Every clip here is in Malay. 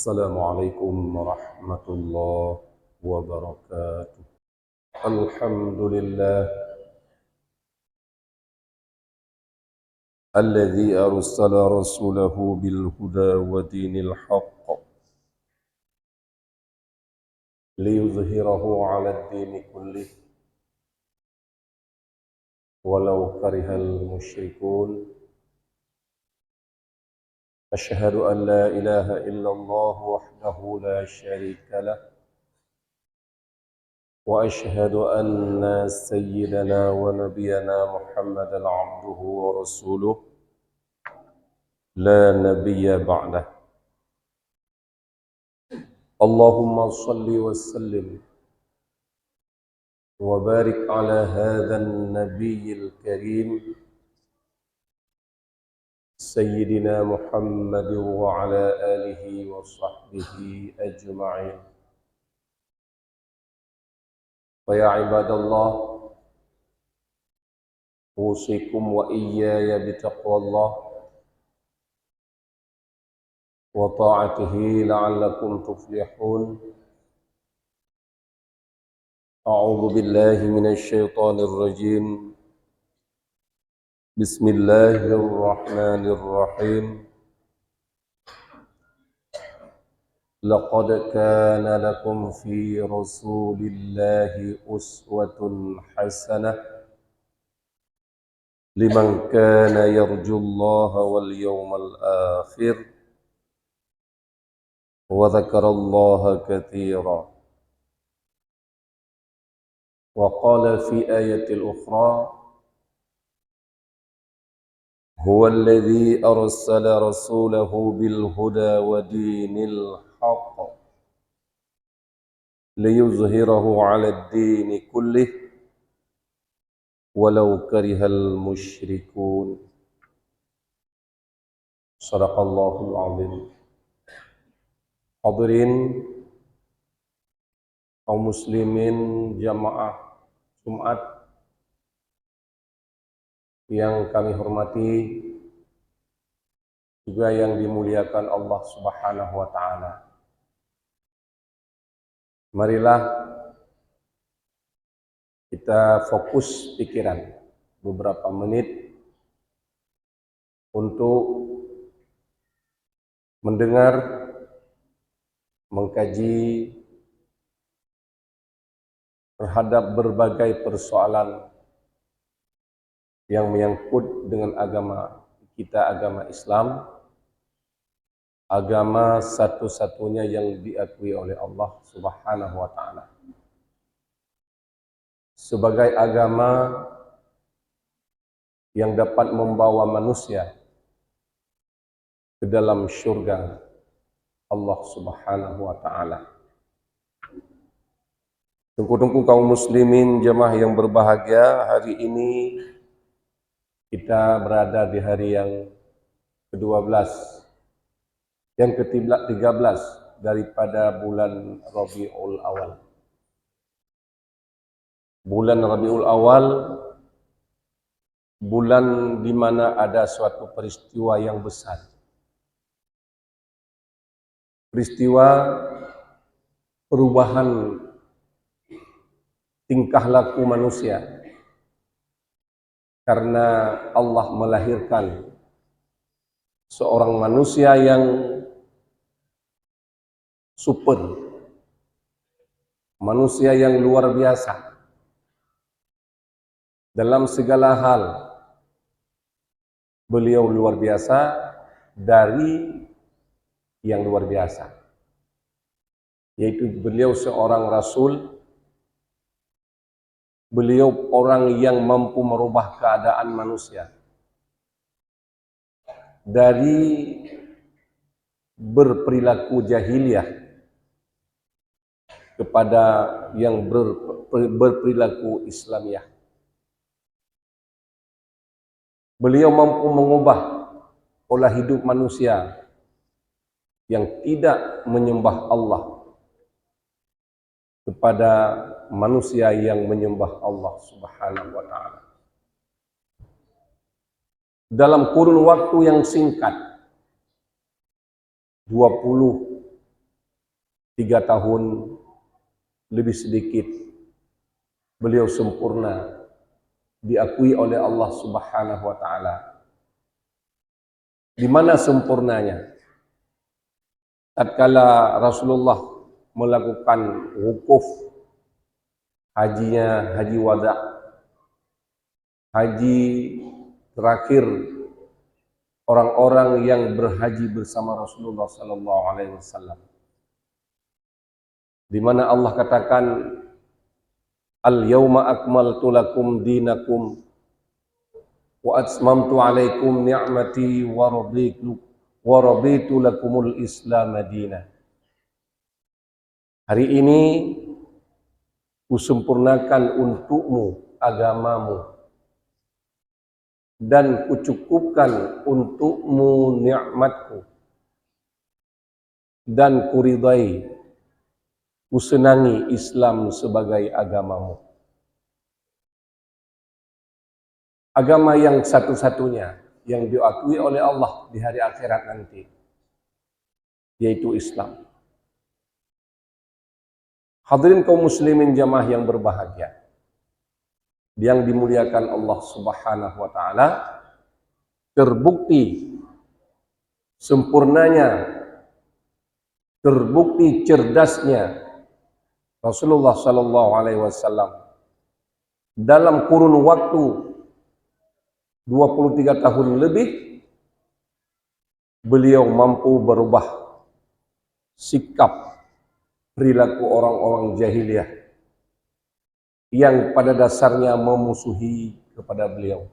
السلام عليكم ورحمة الله وبركاته. الحمد لله الذي أرسل رسوله بالهدى ودين الحق ليظهره على الدين كله ولو كره المشركون. أشهد أن لا إله إلا الله وحده لا شريك له، وأشهد أن سيدنا ونبينا محمدا عبده ورسوله لا نبي بعده. اللهم صل وسلم وبارك على هذا النبي الكريم سيدنا محمد وعلى آله وصحبه أجمعين. فيا عباد الله، أوصيكم وإياي بتقوى الله وطاعته لعلكم تفلحون. أعوذ بالله من الشيطان الرجيم. بسم الله الرحمن الرحيم. لقد كان لكم في رسول الله أسوة حسنة لمن كان يرجو الله واليوم الآخر وذكر الله كثيرا. وقال في آية الأخرى: هو الذي أرسل رسوله بالهدى ودين الحق ليظهره على الدين كله ولو كره المشركون. صدق الله العظيم. Hadirin kaum muslimin jamaah Jumat yang kami hormati, juga yang dimuliakan Allah Subhanahu wa taala. Marilah kita fokus pikiran beberapa menit untuk mendengar, mengkaji terhadap berbagai persoalan yang menyangkut dengan agama kita, agama Islam, agama satu-satunya yang diakui oleh Allah Subhanahu wa taala sebagai agama yang dapat membawa manusia ke dalam syurga Allah Subhanahu wa taala. Tengku-tengku kaum muslimin jemaah yang berbahagia, hari ini kita berada di hari yang ke-12, yang ke-13 daripada bulan Rabiul Awal. Bulan Rabiul Awal, bulan di mana ada suatu peristiwa yang besar. Peristiwa perubahan tingkah laku manusia, karena Allah melahirkan seorang manusia yang super, manusia yang luar biasa dalam segala hal. Beliau luar biasa dari yang luar biasa, yaitu beliau seorang rasul. Beliau orang yang mampu merubah keadaan manusia dari berperilaku jahiliyah kepada yang berperilaku Islamiyah. Beliau mampu mengubah pola hidup manusia yang tidak menyembah Allah kepada manusia yang menyembah Allah Subhanahu wa taala. Dalam kurun waktu yang singkat, 20 3 tahun lebih sedikit beliau sempurna, diakui oleh Allah Subhanahu wa taala. Di mana sempurnanya? Tatkala Rasulullah melakukan wukuf hajinya, haji wada, haji terakhir orang-orang yang berhaji bersama Rasulullah sallallahu alaihi wasallam. Di mana Allah katakan, "Al-yauma akmaltu lakum dinakum wa atmamtu alaikum ni'mati wa raditu lakumul Islam madinah." Hari ini kusempurnakan untukmu agamamu dan kucukupkan untukmu nikmatku dan kuridai, kusenangi Islam sebagai agamamu. Agama yang satu-satunya yang diakui oleh Allah di hari akhirat nanti, yaitu Islam. Hadirin kaum muslimin jamaah yang berbahagia, yang dimuliakan Allah Subhanahu wa taala, terbukti sempurnanya, terbukti cerdasnya Rasulullah sallallahu alaihi wasallam dalam kurun waktu 23 tahun lebih. Beliau mampu berubah sikap perilaku orang-orang jahiliyah yang pada dasarnya memusuhi kepada beliau,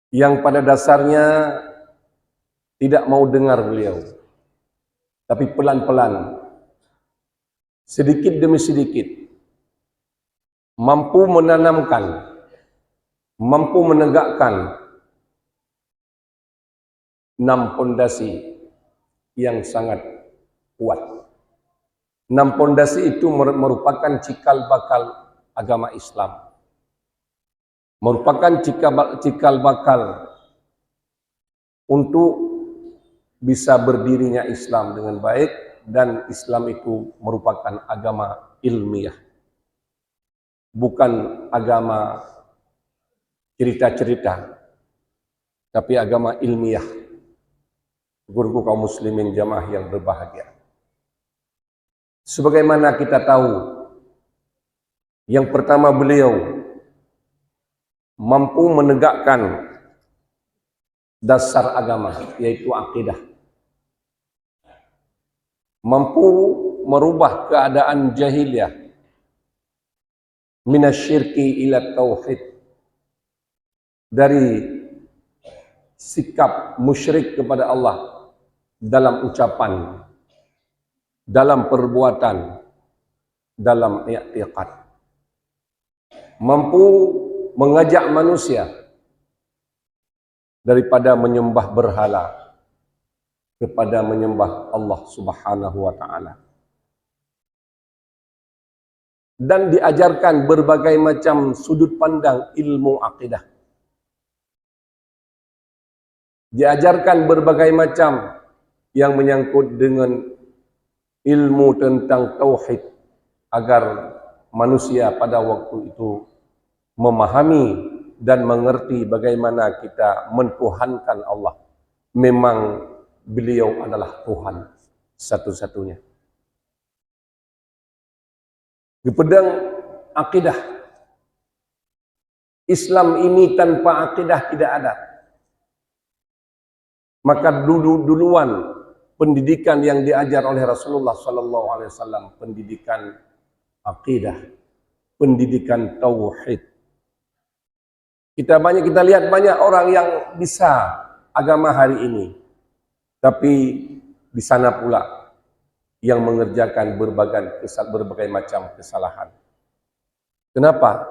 yang pada dasarnya tidak mau dengar beliau. Tapi pelan-pelan, sedikit demi sedikit, mampu menanamkan, mampu menegakkan 6 pondasi yang sangat kuat. 6 pondasi itu merupakan cikal bakal agama Islam, merupakan cikal bakal untuk bisa berdirinya Islam dengan baik, dan Islam itu merupakan agama ilmiah, bukan agama cerita-cerita, tapi agama ilmiah. Guru kaum muslimin jamaah yang berbahagia, sebagaimana kita tahu, yang pertama beliau mampu menegakkan dasar agama, yaitu akidah. Mampu merubah keadaan jahiliyah minasyirki ila tauhid, dari sikap musyrik kepada Allah dalam ucapan, dalam perbuatan, dalam i'tiqad. Mampu mengajak manusia daripada menyembah berhala kepada menyembah Allah Subhanahu wa taala. Dan diajarkan berbagai macam sudut pandang ilmu akidah. Diajarkan berbagai macam yang menyangkut dengan ilmu tentang tauhid, agar manusia pada waktu itu memahami dan mengerti bagaimana kita mentuhankan Allah. Memang beliau adalah Tuhan satu-satunya. Di pedang akidah, Islam ini tanpa akidah tidak ada. Maka duluan pendidikan yang diajar oleh Rasulullah sallallahu alaihi wasallam, pendidikan akidah, pendidikan tauhid. Kita lihat banyak orang yang bisa agama hari ini, tapi di sana pula yang mengerjakan berbagai macam kesalahan. Kenapa?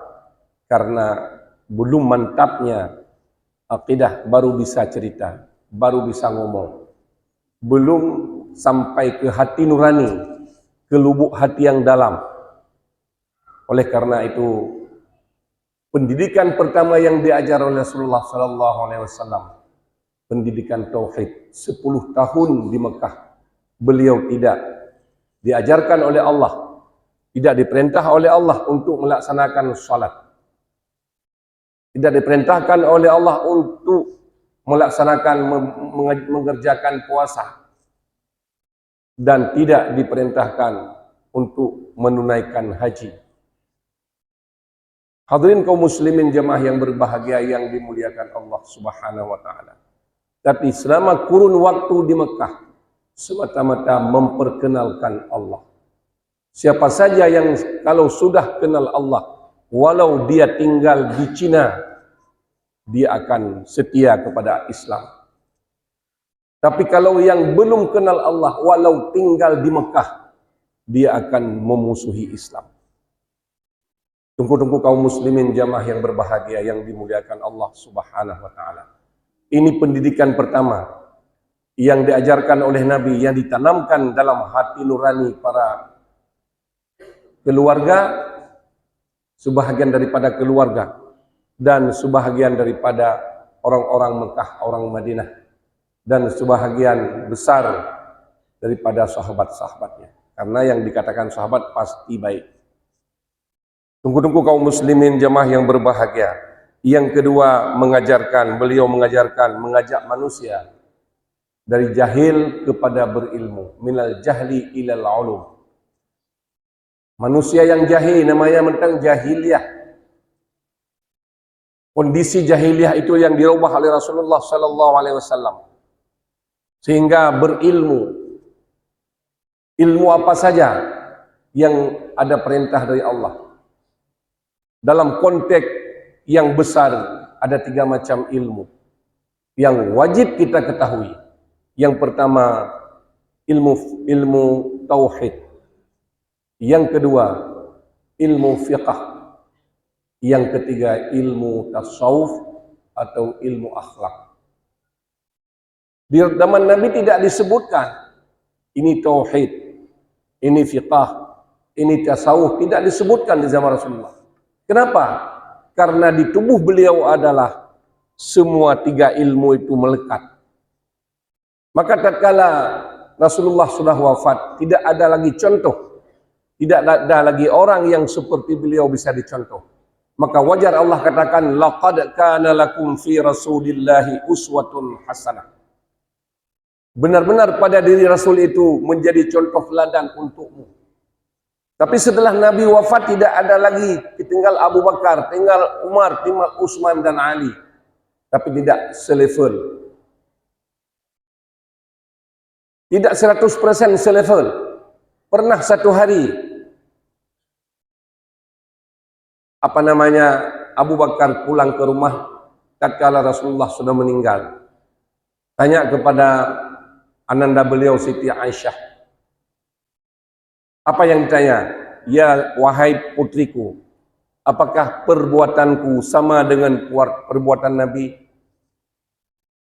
Karena belum mantapnya akidah, baru bisa cerita, baru bisa ngomong. Belum sampai ke hati nurani, ke lubuk hati yang dalam. Oleh karena itu, pendidikan pertama yang diajar oleh Rasulullah sallallahu alaihi wasallam, pendidikan tauhid, 10 tahun di Mekah beliau tidak diajarkan oleh Allah, tidak diperintah oleh Allah untuk melaksanakan salat, tidak diperintahkan oleh Allah untuk melaksanakan mengerjakan puasa, dan tidak diperintahkan untuk menunaikan haji. Hadirin kaum muslimin jemaah yang berbahagia yang dimuliakan Allah Subhanahu wa taala. Tapi selama kurun waktu di Mekah semata-mata memperkenalkan Allah. Siapa saja yang kalau sudah kenal Allah, walau dia tinggal di Cina, dia akan setia kepada Islam. Tapi kalau yang belum kenal Allah, walau tinggal di Mekah, dia akan memusuhi Islam. Tunggu-tunggu kaum muslimin jamaah yang berbahagia yang dimuliakan Allah Subhanahu wa taala. Ini pendidikan pertama yang diajarkan oleh Nabi, yang ditanamkan dalam hati nurani para keluarga, sebahagian daripada keluarga dan sebahagian daripada orang-orang Mekah, orang Madinah, dan sebahagian besar daripada sahabat-sahabatnya. Karena yang dikatakan sahabat pasti baik. Tunggu-tunggu kaum muslimin jemaah yang berbahagia. Yang kedua, beliau mengajarkan, mengajak manusia dari jahil kepada berilmu, minal jahli ilal ulum. Manusia yang jahil namanya tentang jahiliyah. Kondisi jahiliyah itu yang dirubah oleh Rasulullah sallallahu alaihi wasallam. Sehingga berilmu. Ilmu apa saja yang ada perintah dari Allah. Dalam konteks yang besar ada 3 macam ilmu yang wajib kita ketahui. Yang pertama, ilmu tauhid. Yang kedua, ilmu fiqh. Yang ketiga, ilmu tasawuf atau ilmu akhlak. Di zaman Nabi tidak disebutkan ini tauhid, ini fiqh, ini tasawuf, tidak disebutkan di zaman Rasulullah. Kenapa? Karena di tubuh beliau adalah semua 3 ilmu itu melekat. Maka tatkala Rasulullah sudah wafat, tidak ada lagi contoh, tidak ada lagi orang yang seperti beliau bisa dicontoh. Maka wajar Allah katakan, laqad kana lakum fi Rasulillahi uswatun hasanah. Benar-benar pada diri Rasul itu menjadi contoh teladan untukmu. Tapi setelah Nabi wafat tidak ada lagi, tinggal Abu Bakar, tinggal Umar, tinggal Utsman dan Ali. Tapi tidak selevel. Tidak 100% selevel. Pernah satu hari Abu Bakar pulang ke rumah tatkala Rasulullah sudah meninggal. Tanya kepada ananda beliau Siti Aisyah. Apa yang ditanya? Ya wahai putriku, apakah perbuatanku sama dengan perbuatan Nabi?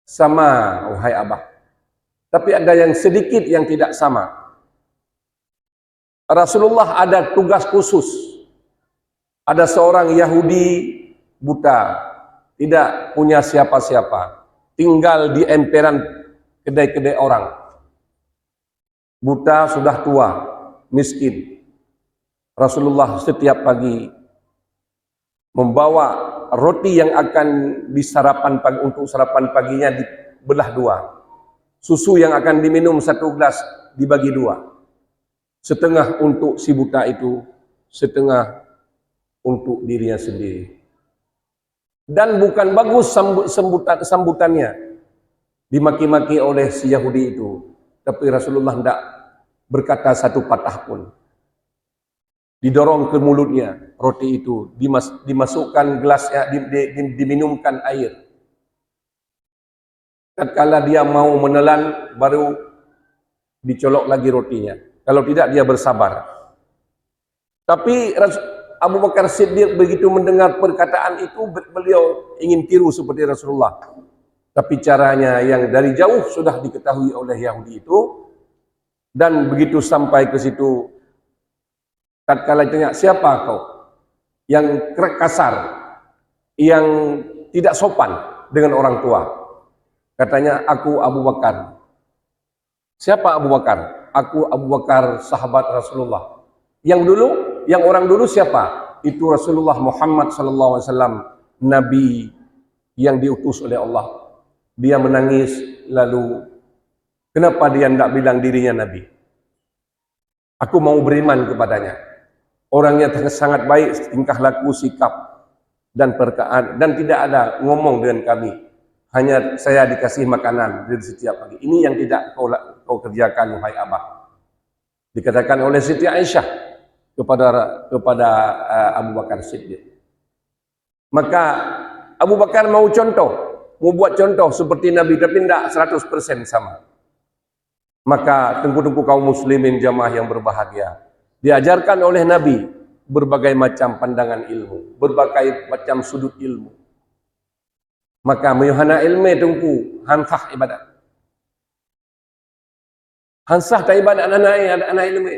Sama, wahai abah. Tapi ada yang sedikit yang tidak sama. Rasulullah ada tugas khusus. Ada seorang Yahudi buta, tidak punya siapa-siapa, tinggal di emperan kedai-kedai orang. Buta, sudah tua, miskin. Rasulullah setiap pagi membawa roti yang akan untuk sarapan paginya dibelah 2. Susu yang akan diminum 1 gelas dibagi 2. Setengah untuk si buta itu, setengah untuk dirinya sendiri. Dan bukan bagus sambutannya, dimaki-maki oleh si Yahudi itu. Tapi Rasulullah tidak berkata satu patah pun. Didorong ke mulutnya roti itu, dimasukkan gelasnya, diminumkan air. Tatkala dia mau menelan, baru dicolok lagi rotinya. Kalau tidak, dia bersabar. Tapi Abu Bakar Siddiq begitu mendengar perkataan itu, beliau ingin tiru seperti Rasulullah. Tapi caranya yang dari jauh sudah diketahui oleh Yahudi itu. Dan begitu sampai ke situ, tatkala ditanya, siapa kau? Yang kasar, yang tidak sopan dengan orang tua. Katanya, aku Abu Bakar. Siapa Abu Bakar? Aku Abu Bakar, sahabat Rasulullah. Yang dulu, yang orang dulu siapa? Itu Rasulullah Muhammad SAW, Nabi yang diutus oleh Allah. Dia menangis, lalu kenapa dia tidak bilang dirinya Nabi? Aku mau beriman kepadanya. Orangnya sangat baik, tingkah laku, sikap, dan perkaan, dan tidak ada ngomong dengan kami. Hanya saya dikasih makanan dari setiap pagi. Ini yang tidak kau kerjakan, wahai Abah. Dikatakan oleh Siti Aisyah kepada Abu Bakar Siddiq. Maka Abu Bakar mau buat contoh seperti Nabi, tapi tidak 100% sama. Maka tengku-tengku kaum muslimin jamaah yang berbahagia, diajarkan oleh Nabi berbagai macam pandangan ilmu, berbagai macam sudut ilmu. Maka meyuhana ilmu tengku hansah ibadat. Hansah tak ibadat anak ilmu.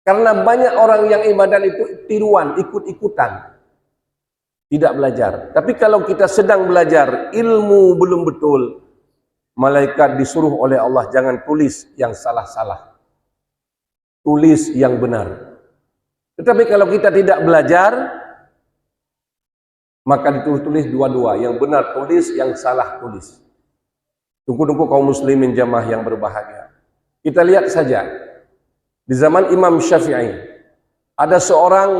Karena banyak orang yang ibadat itu tiruan, ikut-ikutan. Tidak belajar. Tapi kalau kita sedang belajar, ilmu belum betul, malaikat disuruh oleh Allah jangan tulis yang salah-salah. Tulis yang benar. Tetapi kalau kita tidak belajar, maka ditulis dua-dua. Yang benar tulis, yang salah tulis. Tunggu-tunggu kaum muslimin jamaah yang berbahagia. Kita lihat saja. Di zaman Imam Syafi'i, ada seorang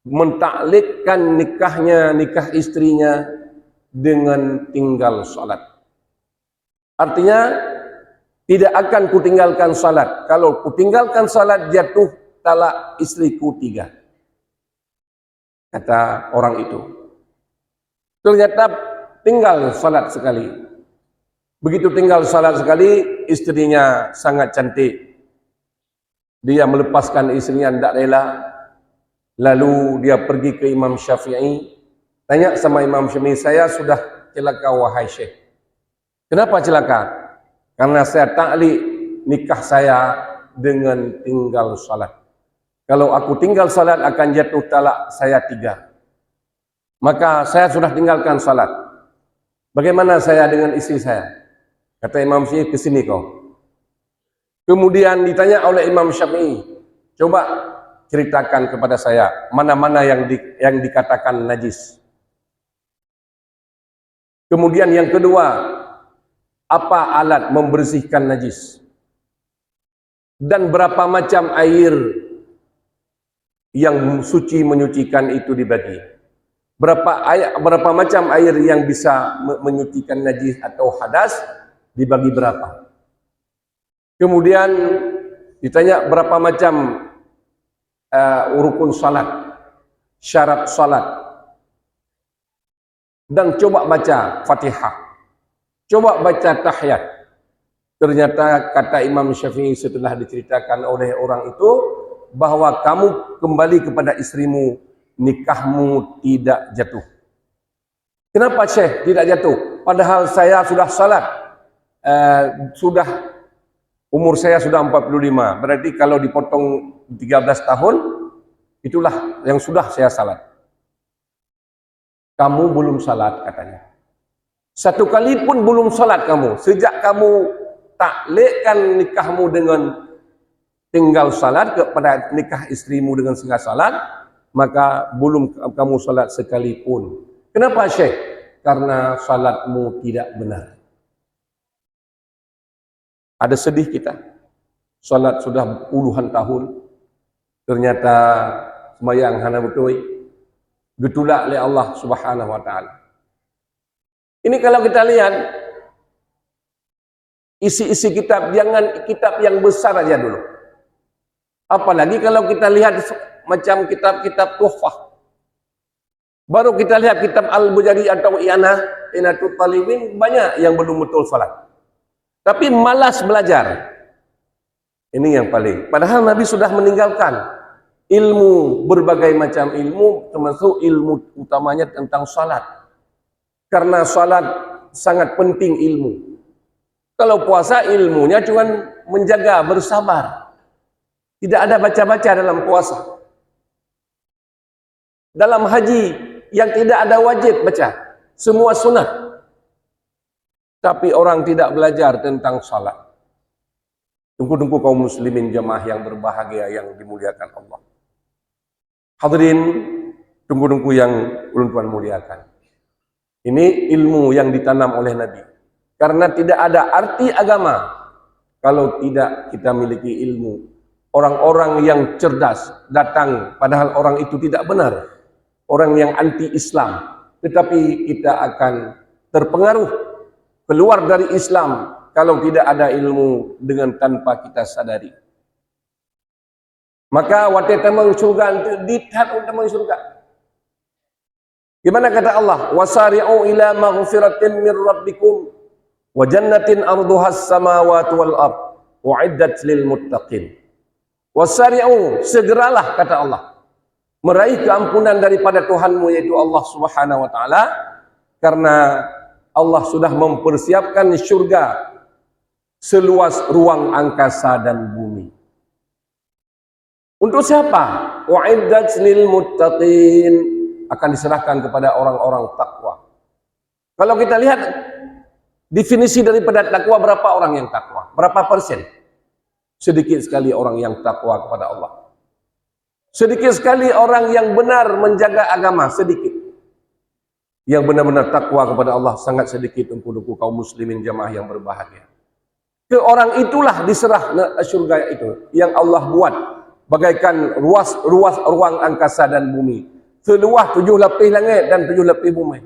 mentaklikkan nikah istrinya dengan tinggal salat. Artinya, tidak akan kutinggalkan salat. Kalau kutinggalkan salat, jatuh talak istriku 3. Kata orang itu. Ternyata tinggal salat sekali. Begitu tinggal salat sekali, istrinya sangat cantik. Dia melepaskan istrinya, tidak rela. Lalu dia pergi ke Imam Syafi'i. Tanya sama Imam Syafi'i, saya sudah celaka wahai Syekh. Kenapa celaka? Karena saya taklik nikah saya dengan tinggal salat. Kalau aku tinggal salat akan jatuh talak saya 3. Maka saya sudah tinggalkan salat. Bagaimana saya dengan istri saya? Kata Imam Syafi'i, kesini kau. Kemudian ditanya oleh Imam Syafi'i, coba ceritakan kepada saya mana-mana yang dikatakan najis. Kemudian yang kedua, apa alat membersihkan najis? Dan berapa macam air yang suci menyucikan itu dibagi? Berapa macam air yang bisa menyucikan najis atau hadas dibagi berapa? Kemudian ditanya berapa macam rukun salat, syarat salat. Dan coba baca Fatihah. Coba baca tahiyat. Ternyata kata Imam Syafi'i setelah diceritakan oleh orang itu, bahwa kamu kembali kepada istrimu, nikahmu tidak jatuh. Kenapa Syekh tidak jatuh? Padahal saya sudah salat, umur saya sudah 45. Berarti kalau dipotong 13 tahun, itulah yang sudah saya salat. Kamu belum salat katanya. Satu kali pun belum salat kamu. Sejak kamu taklikkan nikahmu dengan tinggal salat kepada nikah istrimu dengan setengah salat, maka belum kamu salat sekalipun. Kenapa Syekh? Karena salatmu tidak benar. Ada sedih kita. Salat sudah puluhan tahun. Ternyata sembahyang hana betul. Getulak oleh Allah Subhanahu wa taala. Ini kalau kita lihat isi-isi kitab, jangan kitab yang besar aja dulu. Apalagi kalau kita lihat macam kitab-kitab tuhfah. Baru kita lihat kitab Al-Bujari atau Inatul Talibin, banyak yang belum betul salat. Tapi malas belajar. Ini yang paling. Padahal Nabi sudah meninggalkan ilmu, berbagai macam ilmu, termasuk ilmu utamanya tentang salat. Karena salat sangat penting ilmu. Kalau puasa ilmunya cuma menjaga, bersabar. Tidak ada baca-baca dalam puasa. Dalam haji yang tidak ada wajib baca. Semua sunat. tapi orang tidak belajar tentang salat. Tunggu-tunggu kaum muslimin jemaah yang berbahagia yang dimuliakan Allah. Hadirin, tunggu-tunggu yang ulun tuan muliakan. Ini ilmu yang ditanam oleh Nabi. Karena tidak ada arti agama kalau tidak kita miliki ilmu. Orang-orang yang cerdas datang padahal orang itu tidak benar. Orang yang anti-Islam. Tetapi kita akan terpengaruh keluar dari Islam kalau tidak ada ilmu dengan tanpa kita sadari. Maka wate temang surga itu dithat temang surga. Gimana kata Allah? Wasari'u ila maghfiratin min rabbikum wa jannatin arduha as-samawati wal ard uiddat lil muttaqin. Wasari'u, segeralah kata Allah meraih keampunan daripada Tuhanmu yaitu Allah Subhanahu wa taala, karena Allah sudah mempersiapkan syurga seluas ruang angkasa dan bumi. Untuk siapa? Uiddat lil muttaqin, akan diserahkan kepada orang-orang takwa. Kalau kita lihat definisi daripada takwa, berapa orang yang takwa? Berapa persen? Sedikit sekali orang yang takwa kepada Allah. Sedikit sekali orang yang benar menjaga agama, sedikit. Yang benar-benar takwa kepada Allah sangat sedikit. Tunggu-tunggu kaum muslimin jamaah yang berbahagia. Ke orang itulah diserah surga itu yang Allah buat bagaikan ruas ruang angkasa dan bumi. Seluas 7 lapis langit dan 7 lapis bumi.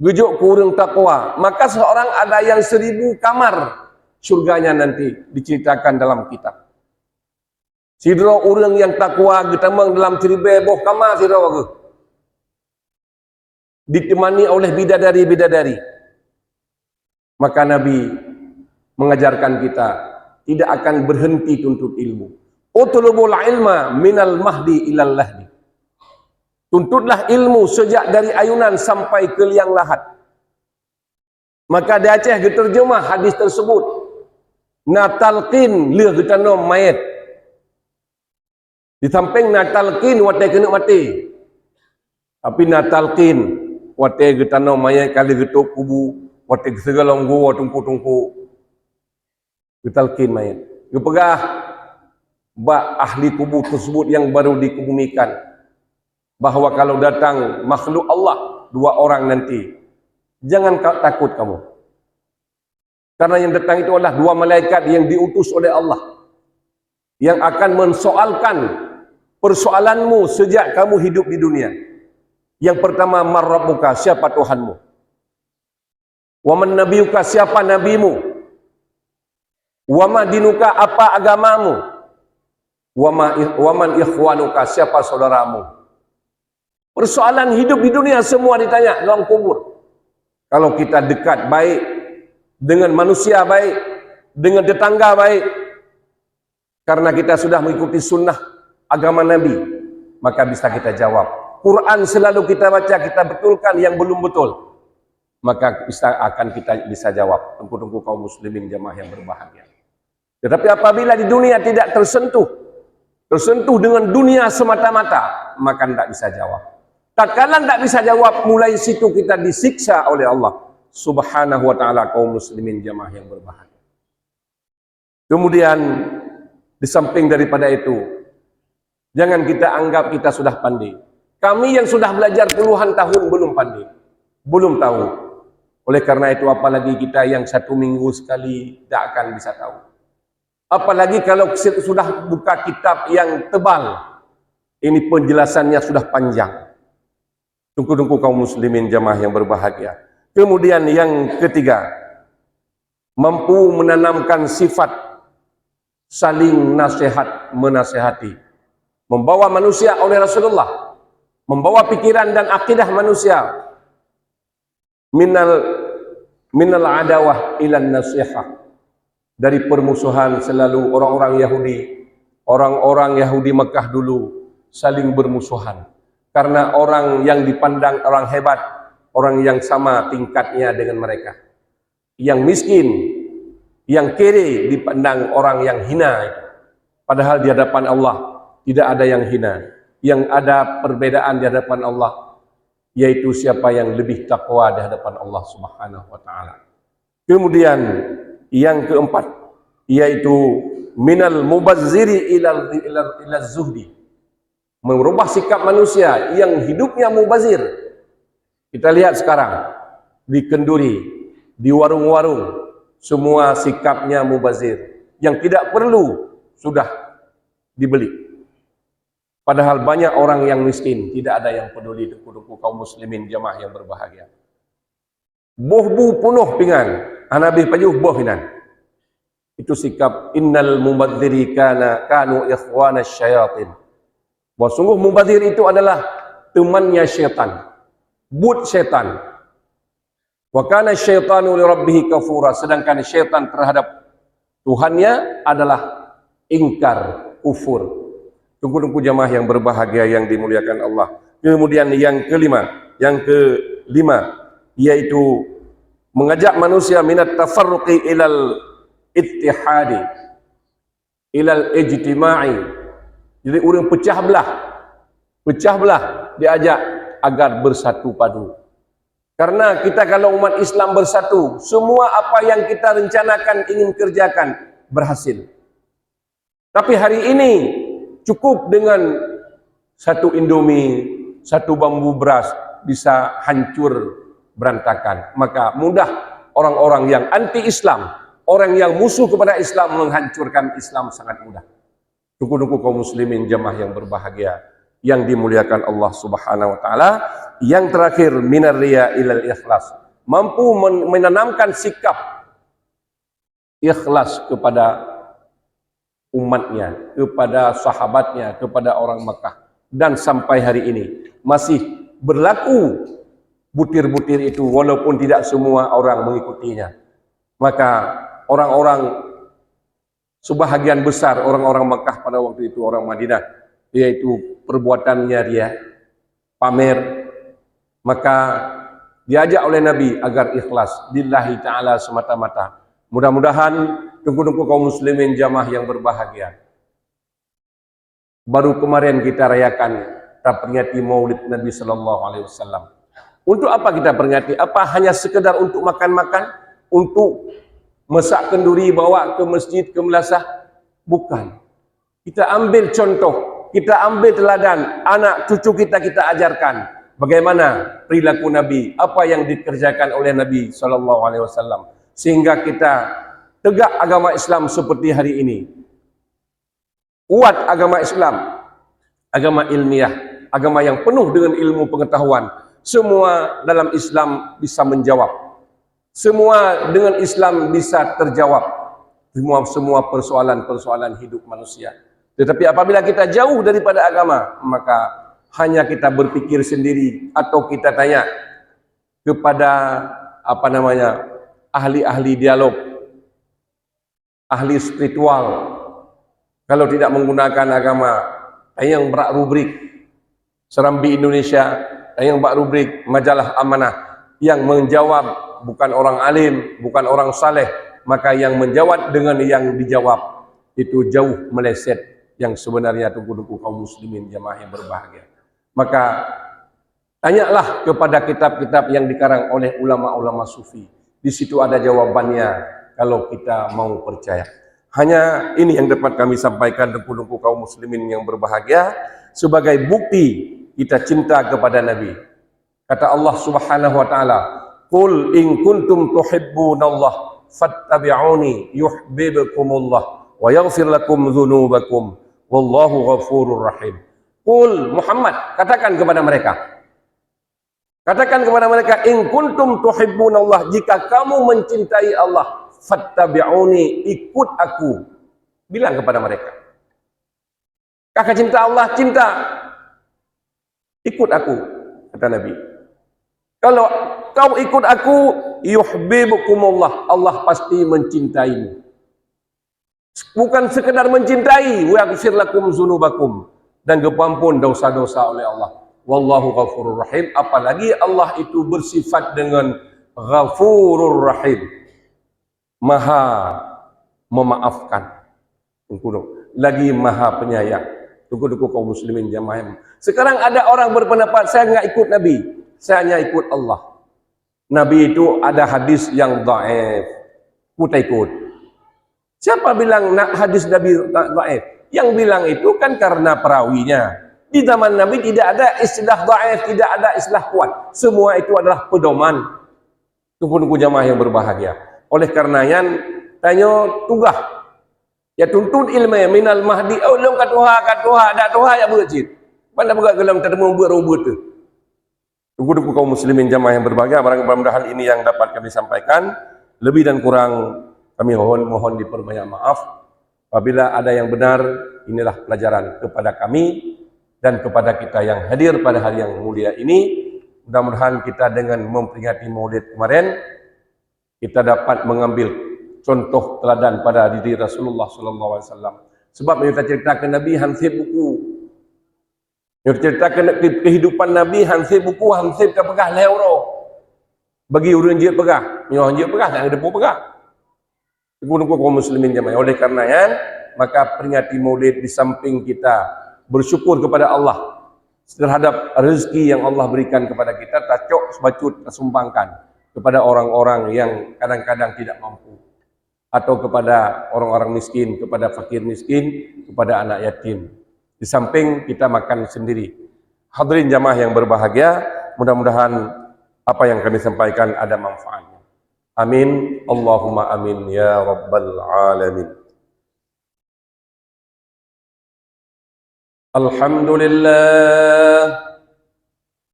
Gejuk kurang takwa, maka seorang ada yang 1000 kamar surganya nanti diceritakan dalam kitab. Sidra orang yang takwa getamang dalam 1000 boh kamar sidra ke. Ditemani oleh bidadari-bidadari. Maka Nabi mengajarkan kita tidak akan berhenti tuntut ilmu. Utlubul ilma minal mahdi ilal lahdi. Tuntutlah ilmu sejak dari ayunan sampai ke liang lahat. Maka di Aceh diterjemah hadis tersebut. Natalqin leh kita nom mayat. Di samping natalqin wate kena mati. Tapi natalqin wate kita nom mayat kali getuk kubu wate segalong gua tungku-tungku. Natalqin mayat. Gepegah ba ahli kubu tersebut yang baru dikebumikan, bahwa kalau datang makhluk Allah 2 orang nanti, jangan takut kamu. Karena yang datang itu adalah 2 malaikat yang diutus oleh Allah, yang akan mensoalkan persoalanmu sejak kamu hidup di dunia. Yang pertama, man rabbuka, siapa Tuhanmu? Wa man nabiyuka, siapa nabimu? Wa ma dinuka, apa agamamu? Wa man ikhwanuka, siapa saudaramu? Persoalan hidup di dunia semua ditanya dalam kubur. Kalau kita dekat baik dengan manusia baik, dengan tetangga baik, karena kita sudah mengikuti sunnah agama Nabi, maka bisa kita jawab. Quran selalu kita baca, kita betulkan yang belum betul, maka kita bisa jawab. Tunggu-tunggu kaum muslimin jamaah yang berbahagia. Tetapi apabila di dunia tidak tersentuh dengan dunia semata-mata, maka tidak bisa jawab. Tatkala tidak bisa jawab, mulai situ kita disiksa oleh Allah Subhanahu wa ta'ala, kaum muslimin jamaah yang berbahagia. Kemudian di samping daripada itu, jangan kita anggap kita sudah pandai. Kami yang sudah belajar puluhan tahun belum pandai, belum tahu. Oleh karena itu, apalagi kita yang 1 minggu sekali tidak akan bisa tahu. Apalagi kalau sudah buka kitab yang tebal, ini penjelasannya sudah panjang. Tunggu-tunggu kaum muslimin jamaah yang berbahagia. Kemudian yang ketiga, mampu menanamkan sifat saling nasihat menasihati. Membawa manusia oleh Rasulullah, membawa pikiran dan akidah manusia minal adawah ilan nasihah, dari permusuhan selalu orang-orang Yahudi Mekah dulu saling bermusuhan. Karena orang yang dipandang orang hebat, orang yang sama tingkatnya dengan mereka. Yang miskin, yang kere dipandang orang yang hina. Padahal di hadapan Allah tidak ada yang hina. Yang ada perbedaan di hadapan Allah yaitu siapa yang lebih takwa di hadapan Allah Subhanahu wa taala. Kemudian yang keempat, yaitu minal mubazziri ila zuhdi, merubah sikap manusia yang hidupnya mubazir. Kita lihat sekarang di kenduri, di warung-warung, semua sikapnya mubazir, yang tidak perlu sudah dibeli. Padahal banyak orang yang miskin, tidak ada yang peduli. Duku-duku kaum muslimin jamaah yang berbahagia. Bohbu penuh pingan, anabi pajuh bohinan. Itu sikap innal mubadziri kanu ikhwana syayatin. Bahwa sungguh mubadzir itu adalah temannya syaitan, but syaitan. Wa kana syaitanu li rabbih kafura, sedangkan syaitan terhadap Tuhannya adalah ingkar, kufur. Tunggu-tunggu jamaah yang berbahagia yang dimuliakan Allah. Kemudian yang kelima, yaitu mengajak manusia minat tafarruqi ilal ittihadi, ilal ijtima'i. Jadi orang pecah belah diajak agar bersatu padu. Karena kita kalau umat Islam bersatu, semua apa yang kita rencanakan ingin kerjakan berhasil. Tapi hari ini cukup dengan satu Indomie, satu bambu beras bisa hancur berantakan. Maka mudah orang-orang yang anti-Islam, orang yang musuh kepada Islam menghancurkan Islam sangat mudah. Tunggu-tunggu kaum muslimin jamaah yang berbahagia yang dimuliakan Allah Subhanahu wa taala. Yang terakhir, minar riya ilal ikhlas, mampu menanamkan sikap ikhlas kepada umatnya, kepada sahabatnya, kepada orang Makkah, dan sampai hari ini masih berlaku butir-butir itu walaupun tidak semua orang mengikutinya. Maka orang-orang sebahagian besar orang-orang Makkah pada waktu itu, orang Madinah, yaitu perbuatannya dia pamer, maka diajak oleh Nabi agar ikhlas lillahi ta'ala semata-mata. Mudah-mudahan tunggu-tunggu kaum muslimin jamaah yang berbahagia, baru kemarin kita rayakan, kita peringati maulid Nabi Sallallahu Alaihi Wasallam. Untuk apa kita peringati? Apa hanya sekedar untuk makan-makan? Untuk masak kenduri bawa ke masjid, ke madrasah? Bukan. Kita ambil contoh, kita ambil teladan, anak cucu kita ajarkan bagaimana perilaku Nabi, apa yang dikerjakan oleh Nabi Sallallahu Alaihi Wasallam, sehingga kita tegak agama Islam seperti hari ini. Kuat agama Islam, agama ilmiah, agama yang penuh dengan ilmu pengetahuan. Semua dalam Islam bisa menjawab. Semua dengan Islam bisa terjawab. Semua persoalan-persoalan hidup manusia. Tetapi apabila kita jauh daripada agama, maka hanya kita berpikir sendiri atau kita tanya kepada ahli-ahli dialog, ahli spiritual. Kalau tidak menggunakan agama, yang berak rubrik Serambi Indonesia, yang berak rubrik majalah Amanah, yang menjawab bukan orang alim, bukan orang saleh, maka yang menjawab dengan yang dijawab itu jauh meleset yang sebenarnya. Tunggu-tunggu kaum muslimin jamaah yang berbahagia, maka tanyalah kepada kitab-kitab yang dikarang oleh ulama-ulama sufi. Di situ ada jawabannya kalau kita mau percaya. Hanya ini yang dapat kami sampaikan tunggu-tunggu kaum muslimin yang berbahagia sebagai bukti kita cinta kepada Nabi. Kata Allah Subhanahu wa taala, "Qul in kuntum tuhibbunallah fattabi'uni yuhibbukumullah wa yaghfir lakum dzunubakum wallahu ghafurur rahim." Qul Muhammad, katakan kepada mereka, in kuntum tuhibbunallah, jika kamu mencintai Allah, fattabi'uni, ikut aku. Bilang kepada mereka, kakak cinta Allah, cinta, ikut aku, kata Nabi. Kalau kau ikut aku, yuhibbukumullah, Allah pasti mencintaimu. Bukan sekedar mencintai, wa yaghfir lakum dzunubakum, dan diampun dosa-dosa oleh Allah. Wallahu ghafurur rahim, apalagi Allah itu bersifat dengan ghafurur rahim, maha memaafkan, lagi maha penyayang. Tunggu kaum muslimin jamaah. Sekarang ada orang berpendapat, saya enggak ikut Nabi, saya hanya ikut Allah. Nabi itu ada hadis yang dhaif, kita ikut. Siapa bilang hadis Nabi dhaif? Yang bilang itu kan karena perawinya. Di zaman Nabi tidak ada istilah dhaif, tidak ada istilah kuat. Semua itu adalah pedoman. Tuhan-tuhan jamaah yang berbahagia. Oleh karenanya, tanya tugas. Ya tuntut ilmu minal mahdi ulum katuha ada tuha ya bercit. Mana buka gelam termu berubut tu. Tunggu kaum muslimin jamaah yang berbahagia, mudah-mudahan ini yang dapat kami sampaikan. Lebih dan kurang kami mohon diperbanyak maaf. Apabila ada yang benar, inilah pelajaran kepada kami dan kepada kita yang hadir pada hari yang mulia ini. Mudah-mudahan kita dengan memperingati Maulid kemarin, kita dapat mengambil contoh teladan pada diri Rasulullah sallallahu alaihi wasallam. Sebab kita ceritakan Nabi hansip buku. Kita ceritakan kehidupan Nabi hansip buku, hansip ke pegah leuro. Bagi orang dia pegah, orang dia pegah tak ada depo pegah. Tunggu kaum muslimin jemaah. Oleh karenanya, maka peringati Maulid di samping kita bersyukur kepada Allah terhadap rezeki yang Allah berikan kepada kita, tacok sebacut tersumbangkan kepada orang-orang yang kadang-kadang tidak mampu, atau kepada orang-orang miskin, kepada fakir miskin, kepada anak yatim. Di samping kita makan sendiri. Hadirin jamaah yang berbahagia, mudah-mudahan apa yang kami sampaikan ada manfaatnya. Amin. Allahumma amin ya rabbal alamin. Alhamdulillah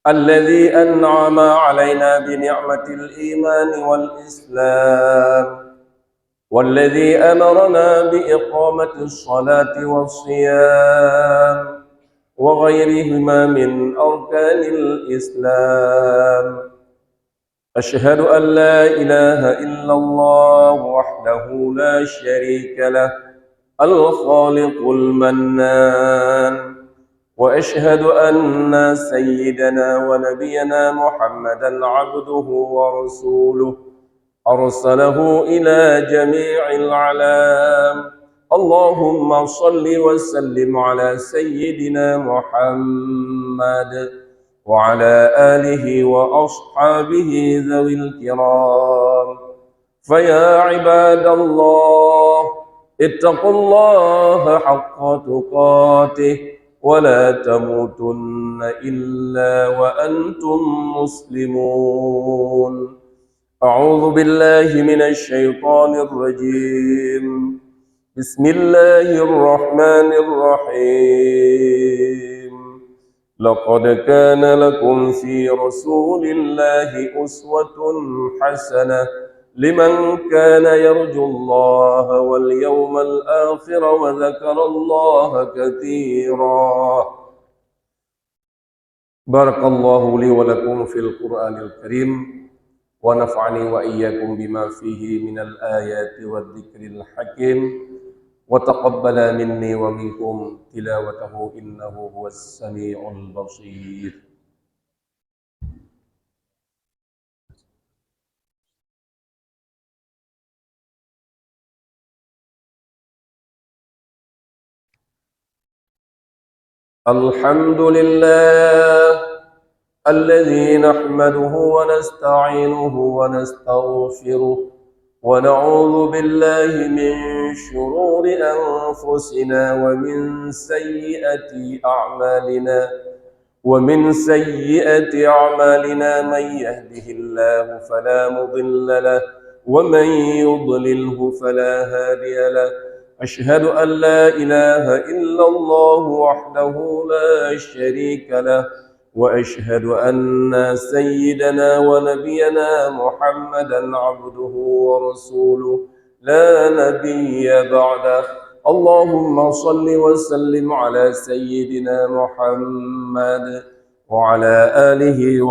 alladzi an'ama 'alaina bi ni'matil iman wal islam. والذي أمرنا بإقامة الصلاة والصيام وغيرهما من أركان الإسلام. أشهد أن لا إله إلا الله وحده لا شريك له الخالق المنان. وأشهد أن سيدنا ونبينا محمدا عبده ورسوله أرسله إلى جميع العالم. اللهم صل وسلم على سيدنا محمد وعلى آله وأصحابه ذوي الكرام. فيا عباد الله اتقوا الله حق تقاته ولا تموتن إلا وأنتم مسلمون. أعوذ بالله من الشيطان الرجيم. بسم الله الرحمن الرحيم. لقد كان لكم في رسول الله أسوة حسنة لمن كان يرجو الله واليوم الآخر وذكر الله كثيرا. بارك الله لي ولكم في القرآن الكريم ونفعني وإياكم بما فيه من الآيات والذكر الحكيم وتقبل مني ومنكم تلاوته إنه هو السميع البصير. الحمد لله الذي نحمده ونستعينه ونستغفره ونعوذ بالله من شرور أنفسنا ومن سيئة أعمالنا من يهده الله فلا مضل له ومن يضلله فلا هادي له. أشهد أن لا إله إلا الله وحده لا شريك له وأشهد أن سيدنا ونبينا محمدا عبده ورسوله لا نبي بعده. اللهم صل وسلم على سيدنا محمد وعلى آله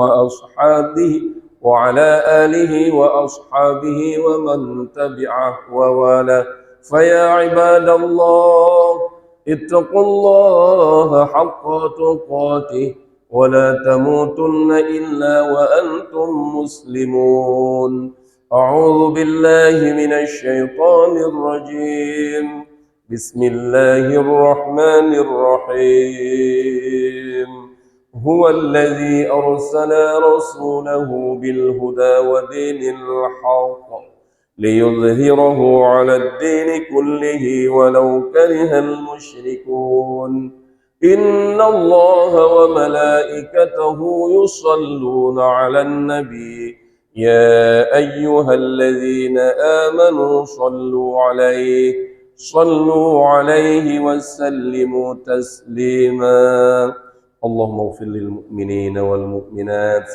وأصحابه ومن تبعه ووالاه. فيا عباد الله اتقوا الله حق تقاته ولا تموتن إلا وأنتم مسلمون. أعوذ بالله من الشيطان الرجيم. بسم الله الرحمن الرحيم. هو الذي أرسل رسوله بالهدى ودين الحق ليظهره على الدين كله ولو كره المشركون إن الله وملائكته يصلون على النبي يا أيها الذين آمنوا صلوا عليه وسلموا تسليما اللهم اغفر للمؤمنين والمؤمنات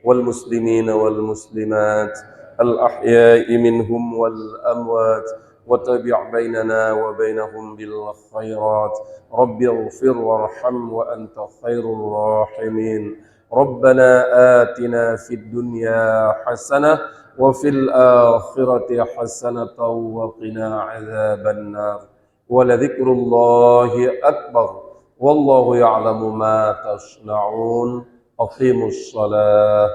والمسلمين والمسلمات الأحياء منهم والأموات وتابع بيننا وبينهم بالخيرات رب اغفر وارحم وأنت خير الراحمين ربنا آتنا في الدنيا حسنة وفي الآخرة حسنة وقنا عذاب النار ولذكر الله أكبر والله يعلم ما تصنعون أقيموا الصلاة